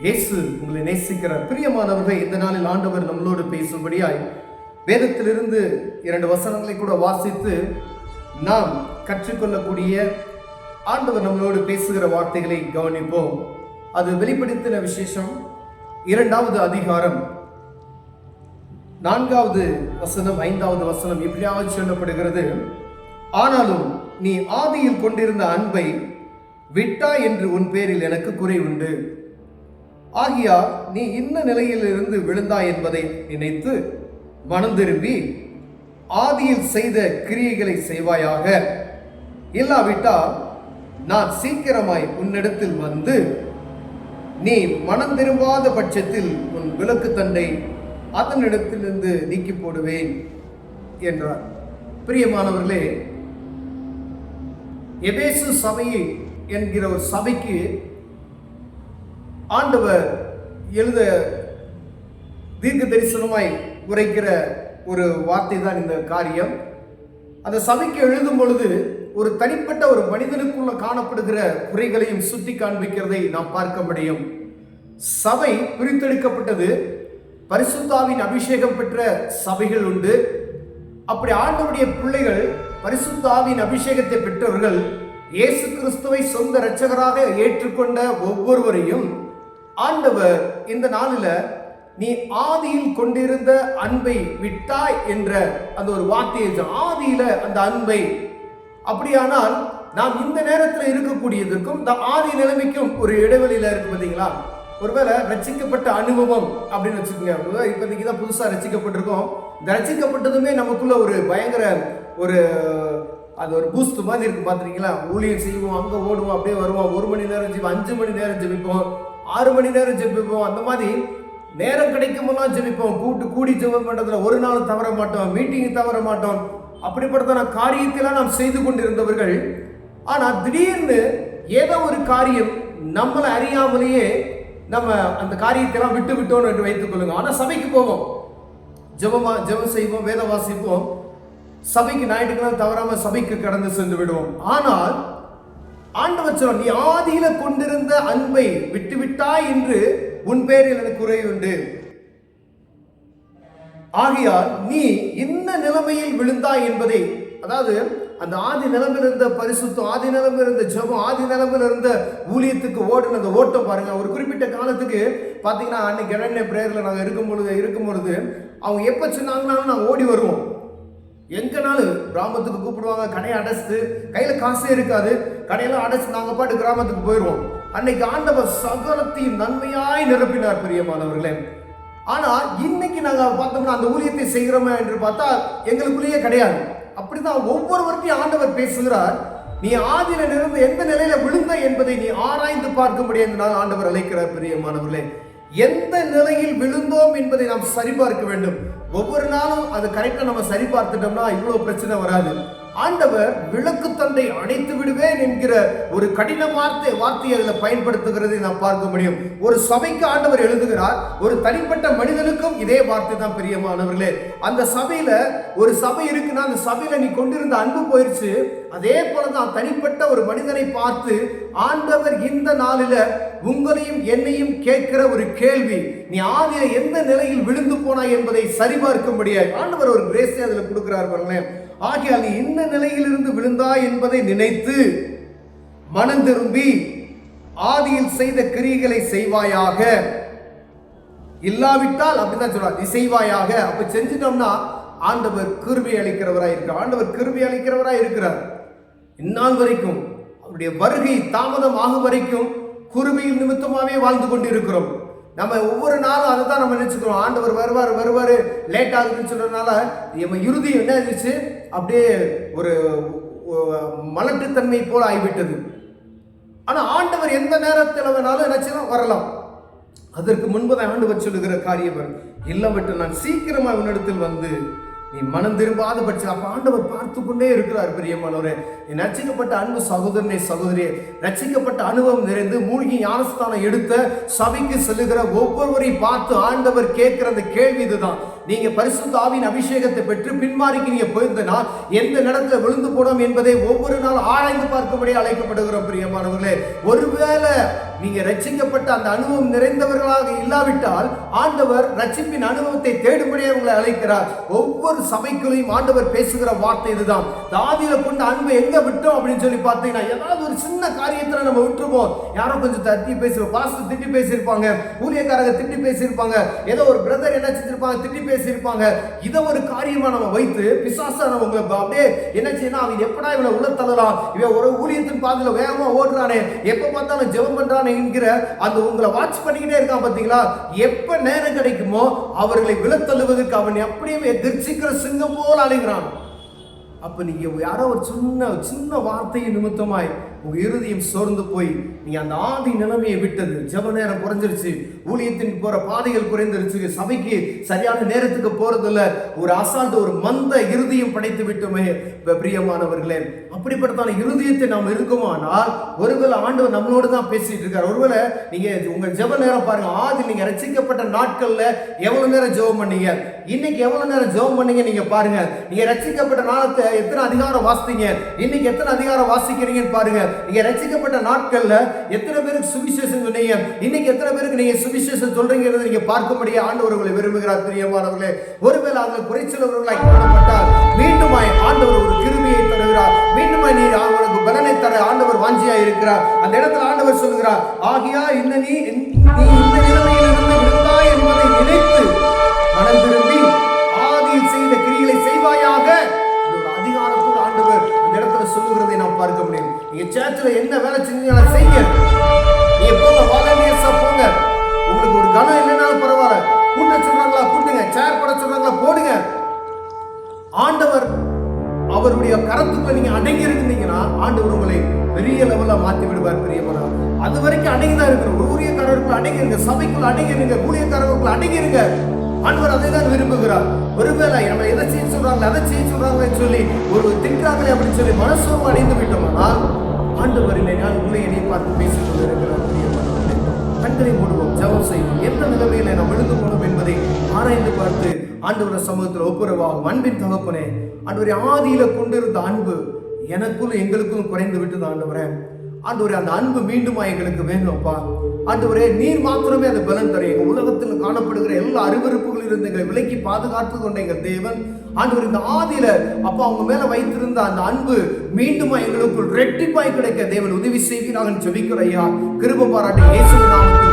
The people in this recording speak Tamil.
இயேசு உங்களை நேசிக்கிறார். பிரியமானவர்கள், இந்த நாளில் ஆண்டவர் நம்மளோடு பேசும்படியாய் வேதத்திலிருந்து 2 வசனங்களை கூட வாசித்து நாம் கற்றுக்கொள்ளக்கூடிய ஆண்டவர் நம்மளோடு பேசுகிற வார்த்தைகளை கவனிப்போம். அது வெளிப்படுத்தின விசேஷம் 2வது அதிகாரம் 4வது வசனம் 5வது வசனம் இப்படியாக சொல்லப்படுகிறது. ஆனாலும் நீ ஆதியில் கொண்டிருந்த அன்பை விட்டாய் என்று உன் பேரில் எனக்கு குறை உண்டு. ஆகியால் நீ இன்ன நிலையிலிருந்து விழுந்தாய் என்பதை நினைத்து மனம் திரும்பி ஆதியில் செய்த கிரியைகளை செய்வாயாக. இல்லாவிட்டால் நான் சீக்கிரமாய் உன்னிடத்தில் வந்து நீ மனம் திரும்பாத பட்சத்தில் உன் விலக்கு தண்டை அதனிடத்திலிருந்து நீக்கி போடுவேன் என்றார். பிரியமானவர்களே, எபேசு சபை என்கிற ஒரு சபைக்கு ஆண்டவர் எழுத தீர்க்க தரிசனமாய் உரைக்கிற ஒரு வார்த்தை தான் இந்த காரியம். அந்த சபைக்கு எழுதும் பொழுது ஒரு தனிப்பட்ட ஒரு மனிதனுக்குள்ள காணப்படுகிற குறைகளையும் சுட்டி காண்பிக்கிறதை நாம் பார்க்க முடியும். சபை பிரித்தெடுக்கப்பட்டது. பரிசுத்தாவின் அபிஷேகம் பெற்ற சபைகள் உண்டு. அப்படி ஆண்டவருடைய பிள்ளைகள் பரிசுத்தாவின் அபிஷேகத்தை பெற்றவர்கள் இயேசு கிறிஸ்துவை சொந்த இரட்சகராக ஏற்றுக்கொண்ட ஒவ்வொருவரையும் ஆண்டவர் இந்த நாளில் நீ ஆதியில் கொண்டிருந்த அன்பை விட்டாய் என்ற அந்த ஒரு வார்த்தையை, ஆதியில அந்த அன்பை, அப்படியானால் நாம் இந்த நேரத்தில் இருக்கக்கூடியதற்கும் இந்த ஆதி நிலைமைக்கும் ஒரு இடைவெளியில இருக்கு. பார்த்தீங்களா? ஒருவேளை ரட்சிக்கப்பட்ட அனுபவம் அப்படின்னு வச்சுக்கோங்க. இப்போதைக்கு தான் புதுசாக ரட்சிக்கப்பட்டிருக்கோம். இந்த ரட்சிக்கப்பட்டதுமே நமக்குள்ள ஒரு பயங்கர அது ஒரு பூஸ்ட் மாதிரி இருக்கு. பார்த்துருக்கீங்களா? ஊழியம் செய்வோம், அங்கே ஓடுவோம், அப்படியே வருவோம், 1 மணி நேரம் ஜெபிப்போம், 5 மணி நேரம் ஜெபிப்போம், 6 மணி நேரம் ஜெபிப்போம். அந்த மாதிரி நேரம் கிடைக்கும் போதெல்லாம் ஜெபிப்போம். கூடி ஜெபம் பண்ணுறதுல ஒரு நாள் தவற மாட்டோம், மீட்டிங் தவற மாட்டோம். அப்படிப்பட்ட காரியத்தெல்லாம் நாம் செய்து கொண்டிருந்தவர்கள். ஆனால் திடீர்னு ஏதோ ஒரு காரியம் நம்மளை அறியாமலேயே நம்ம அந்த காரியத்தெல்லாம் விட்டு விட்டோம் என்று வைத்துக் கொள்ளுங்க. ஆனால் சபைக்கு போவோம், ஜெபம் செய்வோம், வேத வாசிப்போம், சபைக்கு ஞாயிற்றுக்கிழமை தவறாம சபைக்கு கடந்து சென்று விடுவோம். ஆனால் ஆண்டவர் சொல்றார், நீ ஆதியில கொண்டிருந்த அன்பை விட்டுவிட்டாய் என்று உன் பேரில் எனக்கு குறை உண்டு. ஆகையால் நீ இந்த நிலைமையில் விழுந்தாய் என்பதை, அதாவது அந்த ஆதி நிலைமையில் இருந்த பரிசுத்தம், ஆதி நிலைமையில் இருந்த ஜெபம், ஆதி நிலைமையில் இருந்த ஊழியத்துக்கு ஓடுன அந்த ஓட்டம் பாருங்க. ஒரு குறிப்பிட்ட காலத்துக்கு பார்த்தீங்கன்னா, அன்னைக்கு இடனே பிரேயரில் நாங்கள் இருக்கும் பொழுது அவங்க எப்போ சொன்னாங்கன்னாலும் நாங்கள் ஓடி வருவோம். எங்கனாலும் கிராமத்துக்கு கூப்பிடுவாங்க. கடையை அடைச்சிட்டு கையில் காசே இருக்காது, கடையெல்லாம் அடைச்சு நாங்கள் பாட்டு கிராமத்துக்கு போயிடுவோம். அன்னைக்கு ஆண்டவர் சகலத்தையும் நன்மையாய் நிரப்பினார். பிரியமானவர்களே, ஆனால் இன்னைக்கு நாங்கள் பார்த்தோம்னா அந்த ஊழியத்தை செய்கிறோமே என்று பார்த்தா எங்களுக்குள்ளேயே கிடையாது. அப்படிதான் ஒவ்வொருவருக்கும் ஆண்டவர் பேசுகிறார். நீ ஆதியில இருந்து எந்த நிலையில விழுந்த என்பதை நீ ஆராய்ந்து பார்க்கும்படி என்றால் ஆண்டவர் அழைக்கிறார். பிரியமானவர்களே, எந்த நிலையில் விழுந்தோம் என்பதை நாம் சரிபார்க்க வேண்டும். ஒவ்வொரு நாளும் அது கரெக்டாக நம்ம சரி பார்த்துட்டோம்னா இவ்வளவு பிரச்சனை வராது. ஆண்டவர் விளக்கு தண்டை அணைத்து விடுவேன் என்கிற ஒரு கடின வார்த்தையை அதில் பயன்படுத்துகிறதை நாம் பார்க்க முடியும். ஒரு சபைக்கு ஆண்டவர் எழுதுகிறார், ஒரு தனிப்பட்ட மனிதனுக்கும் இதே வார்த்தை தான். பிரியமானவர்களே, அந்த சபையில ஒரு சபை இருக்குன்னா அந்த சபையில நீ கொண்டிருந்த அன்பு போயிடுச்சு. அதே போலதான் தனிப்பட்ட ஒரு மனிதனை பார்த்து ஆண்டவர் இந்த நாளில உங்களையும் என்னையும் கேட்கிற ஒரு கேள்வி, நீ ஆதியில எந்த நிலையில் விழுந்து போனாய் என்பதை சரிபார்க்கும்படியாய் ஆண்டவர் ஒரு கிரேஸை அதில் கொடுக்கிறார். பாருங்களேன், ஆகையால் நீ இந்த நிலையிலிருந்து விழுந்தாய் என்பதை நினைத்து மனம் திரும்பி ஆதியில் செய்த கிரியைகளை செய்வாயாக. இல்லாவிட்டால் அப்படிதான் சொல்றார், நீ செய்வாயாக. அப்ப செஞ்சிட்டோம்னா ஆண்டவர் கிருபை அளிக்கிறவராய் இருக்கிறார். ஆண்டவர் கிருபை அளிக்கிறவராய் இருக்கிறார். இந்நாள் வரைக்கும் அவருடைய வருகை தாமதம் ஆகும் வரைக்கும் கிருபையின் நிமித்தமாவே வாழ்ந்து கொண்டு இருக்கிறோம். நம்ம ஒவ்வொரு நாளும் அதை தான் நம்ம நினைச்சுக்கிறோம். ஆண்டவர் வருவார் லேட் ஆகுதுன்னு சொல்றதுனால நம்ம இறுதி என்ன இருந்துச்சு, அப்படியே ஒரு மலட்டுத்தன்மை போல ஆகிவிட்டது. ஆனா ஆண்டவர் எந்த நேரத்தில் வேணாலும் நினைச்சுதான் வரலாம். அதற்கு முன்புதான் ஆண்டவர் சொல்லுகிற காரியம், இல்லவற்றை நான் சீக்கிரமா உன்னிடத்தில் வந்து நீ மனம் திரும்பாத பட்சம். அப்ப ஆண்டவர் பார்த்து கொண்டே இருக்கிறார். பிரியமானவரே, ரட்சிக்கப்பட்ட அன்பு சகோதரனே சகோதரியே, ரட்சிக்கப்பட்ட அனுபவம் நிறைந்து மூழ்கி ஞானஸ்தானம் எடுத்த சபைக்கு செல்லுகிற ஒவ்வொருவரையும் பார்த்து ஆண்டவர் கேட்கிற அந்த கேள்வி இதுதான், நீங்க பரிசுத்த ஆவியின் அபிஷேகத்தை பெற்று பின்மாறிக்கு நீங்க போயிருந்தனா எந்த இடத்துல விழுந்து போனோம் என்பதை ஒவ்வொரு நாள் ஆராய்ந்து பார்க்கும்படி அழைக்கப்படுகிறோம். பிரியமானவர்களே, ஒருவேளை நீங்க ரட்சிக்கப்பட்ட அந்த அனுபவம் நிறைந்தவர்களாக இல்லாவிட்டால் ஆண்டவர் ரட்சிப்பின் அனுபவத்தை தேடும்படியே உங்களை அழைக்கிறார். ஒவ்வொரு சபைக்குள்ளையும் ஆண்டவர் பேசுகிற வார்த்தை இதுதான். தாவீதை கொண்ட அன்பை எங்க விட்டோம் அப்படின்னு சொல்லி பார்த்தீங்கன்னா, ஏதாவது ஒரு சின்ன காரியத்துல நம்ம விட்டுருவோம். யாரோ கொஞ்சம் தட்டி பேசுவோம், பாஸ்டர் திட்டி பேசியிருப்பாங்க, ஊழியக்காரங்க திட்டி பேசியிருப்பாங்க, ஏதோ ஒரு பிரதர் என்ன செஞ்சிருப்பாங்க, திட்டி பேசியிருப்பாங்க. இதை ஒரு காரியமா நம்ம வைத்து பிசாசா நம்ம உங்களை அப்படியே என்ன செய்யணும், அவன் எப்படா இவனை உள்ள தள்ளலாம், இவன் ஒரு ஊழியத்தின் பாதையில வேகமா ஓடுறானே, எப்ப பார்த்தாலும் ஜெபம் பண்றானே என்கிற அந்த உங்களை வாட்ச் பண்ணிக்கிட்டே இருக்கான். பாத்தீங்களா, எப்ப நேரம் கிடைக்குமோ அவர்களை விழத்தள்ளுவதற்கு அவன் எப்படியும் எதிர்ச்சிக்கிற சிங்கம் போல அழைகிறான். அப்ப நீங்க யாரோ ஒரு சின்ன வார்த்தையை நிமித்தமாய் உங்க இருதயம் சோர்ந்து போய் நீங்க அந்த ஆதி நிலைமையை விட்டது, ஜெப நேரம் குறைஞ்சிருச்சு, ஊழியத்தின் போற பாதைகள் குறைந்துருச்சு, சபைக்கு சரியான நேரத்துக்கு போறது இல்ல, ஒரு அசால்ட் ஒரு மந்த இருதயம் படைத்து விட்டுமே. பிரியமானவர்களே, அப்படிப்பட்ட இருதயத்தை நாம் இருக்குமானால் ஒருவேளை ஆண்டவர் நம்மளோடு தான் பேசிட்டு இருக்காரு. ஒருவேளை நீங்க உங்க ஜெப நேரம் பாருங்க, ஆதி நீங்க ரட்சிக்கப்பட்ட நாட்கள்ல எவ்வளவு நேரம் ஜெபம் பண்ணீங்க, இன்னைக்கு எவ்வளவு நேரம் ஜெபம் பண்ணீங்க நீங்க பாருங்க. நீங்க ரட்சிக்கப்பட்ட நாளத்தை எத்தனை அதிகாரம் வாசித்தீங்க, இன்னைக்கு எத்தனை அதிகாரம் வாசிக்கிறீங்கன்னு பாருங்க. நீங்க ரட்சிக்கப்பட்ட நாட்கள்ல எத்தனை பேருக்கு சுவிசேஷம் சொன்னீங்க, இன்னைக்கு எத்தனை பேருக்கு நீங்க சுவிசேஷம் சொல்றீங்கிறத நீங்க பார்க்கும்படியே ஆண்டவர் உங்களை விரும்புகிறார். பிரியமானவர்களே, ஒருவேளை அதில் குறைச்சலவர்களாய் காணப்பட்டால் மீண்டுமாய் ஆண்டவர் ஒரு கிருபையை தருகிறார். மீண்டுமாய் நீர் அவனுக்கு பலனை தர ஆண்டவர் வாஞ்சியா இருக்கிறார். அந்த இடத்துல ஆண்டவர் சொல்லுகிறார், ஆகியா இன்ன நீ இந்த நிலைமையில் இருந்து விழுந்தாய் என்பதை நினைத்து மனம் திரும்பி ஆதியில் செய்த கிரிகளை செய்வாயாக. அதிகாரத்தோடு ஆண்டவர் அந்த இடத்துல சொல்லுகிறதை நாம் பார்க்க முடியும். நீங்க சர்ச்சில் என்ன வேலை செஞ்சீங்க செய்யுங்க, நீங்க போங்க, வாலண்டியர்ஸா போங்க. உங்களுக்கு ஒரு கணம் இல்லைனாலும் பரவாயில்ல, கூட்ட சொல்றாங்களா கூட்டுங்க, சேர் போட சொல்றாங்களா போடுங்க. ஆண்டவர் அவருடைய கரத்துக்குள்ள நீங்க அடங்கி இருந்தீங்கன்னா ஆண்டவர் உங்களை பெரிய லெவல்ல மாத்தி விடுவார். பிரியமான அது வரைக்கும் அடங்கிதான் இருக்கிற ஊழியக்காரருக்குள்ள அடங்கி இருங்க, சபைக்குள்ள அடங்கி இருங்க, ஊழியக்காரர்களுக்குள்ள அடங்கி இருங்க. ஆண்டவர் அதை தான் விரும்புகிறார். ஒருவேளை நம்ம எதை செய்ய சொல்றாங்களே அதை செய்ய சொல்றாங்களேன்னு சொல்லி ஒரு திட்டாங்களே அப்படின்னு சொல்லி மனசோர்வு அடைந்து விட்டோம்னால் ஆண்டவர் இல்லைனால் உங்களை என்னை பார்த்து பேசிக் கொண்டிருக்கிறார். கண்களை மூடுவோம், ஜெபம் செய்வோம். எந்த நிலைமையில நாம் விழுந்து போனோம் என்பதை ஆராய்ந்து பார்த்து ஆண்டவர் சமூகத்தில் ஒப்புரவாகும். அன்பின் தகப்பனே, ஆண்டவரை ஆதியில கொண்டிருந்த அன்பு எனக்குள்ள எங்களுக்கும் குறைந்து விட்டது. ஆண்டவரே, ஆண்டவரே அந்த அன்பு மீண்டுமா எங்களுக்கு வேணும்ப்பா. ஆண்டவரே, நீர் மாத்திரமே அந்த பலன் தரும். எங்கள் உலகத்தில் காணப்படுகிற எல்லா அறிவிறுப்புகளில் இருந்து எங்களை விலக்கி பாதுகாத்து கொண்ட எங்கள் தேவன் ஆண்டவர் இந்த ஆதியில அப்பா அவங்க மேல வைத்திருந்த அந்த அன்பு மீண்டுமா எங்களுக்குள் ரெட்டிப்பாய் கிடைக்க தேவன் உதவி செய்வீராக ஜெபிக்கிற ஐயா. கிருபை பாராட்டி இயேசுவின் நாமத்தில்